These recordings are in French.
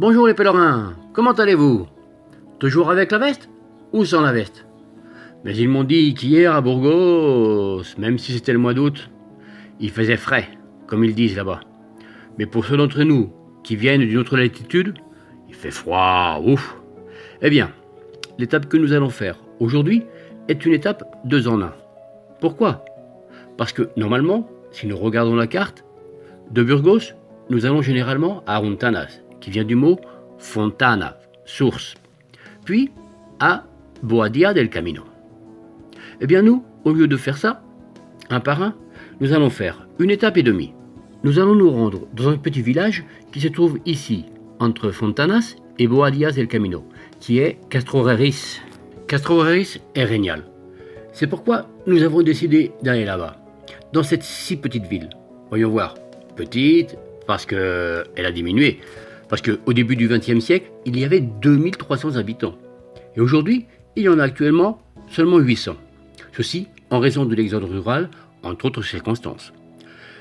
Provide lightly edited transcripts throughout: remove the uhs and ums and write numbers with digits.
Bonjour les pèlerins, comment allez-vous? Toujours avec la veste ou sans la veste? Mais ils m'ont dit qu'hier à Burgos, même si c'était le mois d'août, il faisait frais, comme ils disent là-bas. Mais pour ceux d'entre nous qui viennent d'une autre latitude, il fait froid, ouf. Eh bien, l'étape que nous allons faire aujourd'hui est une étape 2 en 1. Pourquoi? Parce que normalement, si nous regardons la carte, de Burgos, nous allons généralement à Hontanas, qui vient du mot fontana, source, puis à Boadilla del Camino. Eh bien nous, au lieu de faire ça, un par un, nous allons faire une étape et demie. Nous allons nous rendre dans un petit village qui se trouve ici, entre Fontanas et Boadilla del Camino, qui est Castroreris. Castroreris est génial. C'est pourquoi nous avons décidé d'aller là-bas, dans cette si petite ville. Voyons voir, petite parce qu'elle a diminué. Parce qu'au début du XXe siècle, il y avait 2300 habitants. Et aujourd'hui, il y en a actuellement seulement 800. Ceci en raison de l'exode rural, entre autres circonstances.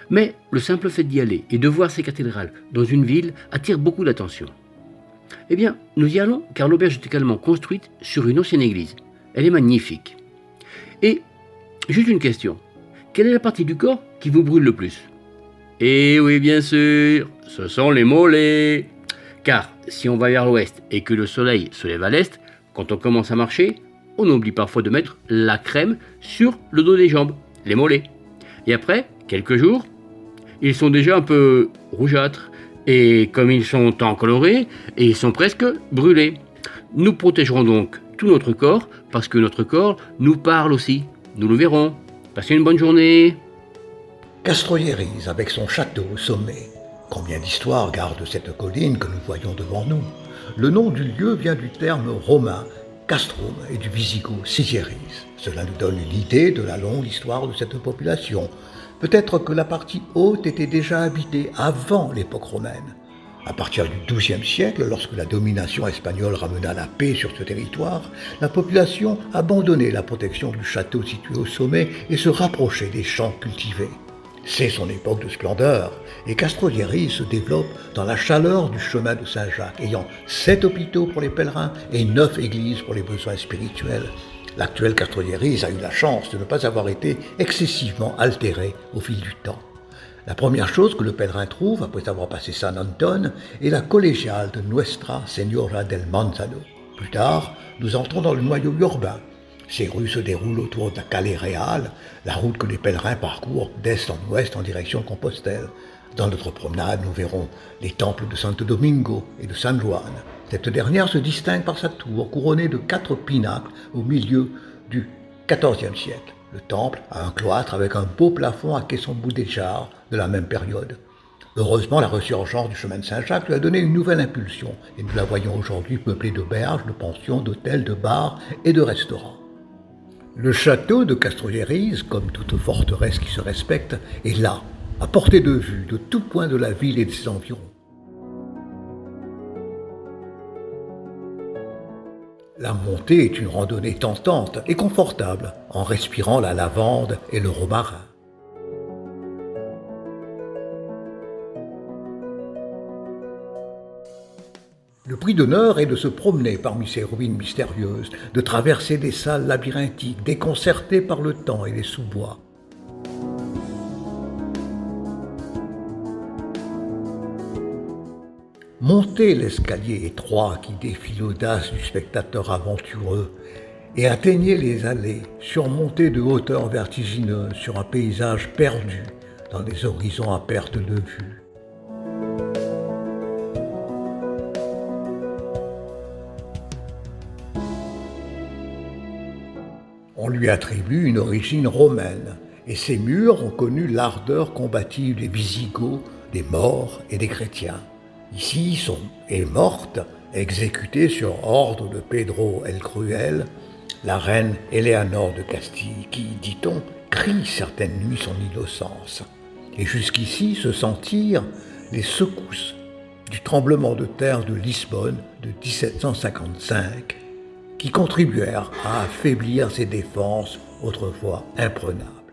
Mais le simple fait d'y aller et de voir ces cathédrales dans une ville attire beaucoup d'attention. Eh bien, nous y allons car l'auberge est également construite sur une ancienne église. Elle est magnifique. Et, juste une question, quelle est la partie du corps qui vous brûle le plus? Eh oui, bien sûr, ce sont les mollets. Car si on va vers l'ouest et que le soleil se lève à l'est, quand on commence à marcher, on oublie parfois de mettre la crème sur le dos des jambes, les mollets. Et après, quelques jours, ils sont déjà un peu rougeâtres. Et comme ils sont encolorés, et ils sont presque brûlés. Nous protégerons donc tout notre corps, parce que notre corps nous parle aussi. Nous le verrons. Passez une bonne journée. Castroieris, avec son château au sommet. Combien d'histoires garde cette colline que nous voyons devant nous? Le nom du lieu vient du terme romain castrum et du wisigoth Sigieris. Cela nous donne une idée de la longue histoire de cette population. Peut-être que la partie haute était déjà habitée avant l'époque romaine. À partir du XIIe siècle, lorsque la domination espagnole ramena la paix sur ce territoire, la population abandonnait la protection du château situé au sommet et se rapprochait des champs cultivés. C'est son époque de splendeur, et Castroieris se développe dans la chaleur du chemin de Saint-Jacques, ayant 7 hôpitaux pour les pèlerins et 9 églises pour les besoins spirituels. L'actuel Castroieris a eu la chance de ne pas avoir été excessivement altéré au fil du temps. La première chose que le pèlerin trouve, après avoir passé San Antón, est la collégiale de Nuestra Señora del Manzano. Plus tard, nous entrons dans le noyau urbain. Ces rues se déroulent autour de la Calle Real, la route que les pèlerins parcourent d'est en ouest en direction de Compostelle. Dans notre promenade, nous verrons les temples de Santo Domingo et de San Juan. Cette dernière se distingue par sa tour couronnée de 4 pinacles au milieu du XIVe siècle. Le temple a un cloître avec un beau plafond à caisson mudéjar de la même période. Heureusement, la résurgence du chemin de Saint-Jacques lui a donné une nouvelle impulsion et nous la voyons aujourd'hui peuplée d'auberges, de pensions, d'hôtels, de bars et de restaurants. Le château de Castroieris, comme toute forteresse qui se respecte, est là, à portée de vue de tout point de la ville et de ses environs. La montée est une randonnée tentante et confortable, en respirant la lavande et le romarin. Le prix d'honneur est de se promener parmi ces ruines mystérieuses, de traverser des salles labyrinthiques, déconcertées par le temps et les sous-bois. Montez l'escalier étroit qui défie l'audace du spectateur aventureux et atteignez les allées, surmontées de hauteurs vertigineuses sur un paysage perdu dans des horizons à perte de vue. On lui attribue une origine romaine, et ses murs ont connu l'ardeur combative des Wisigoths, des Maures et des chrétiens. Ici est morte, exécutée sur ordre de Pedro el Cruel, la reine Éléanore de Castille, qui, dit-on, crie certaines nuits son innocence. Et jusqu'ici se sentirent les secousses du tremblement de terre de Lisbonne de 1755, qui contribuèrent à affaiblir ces défenses autrefois imprenables.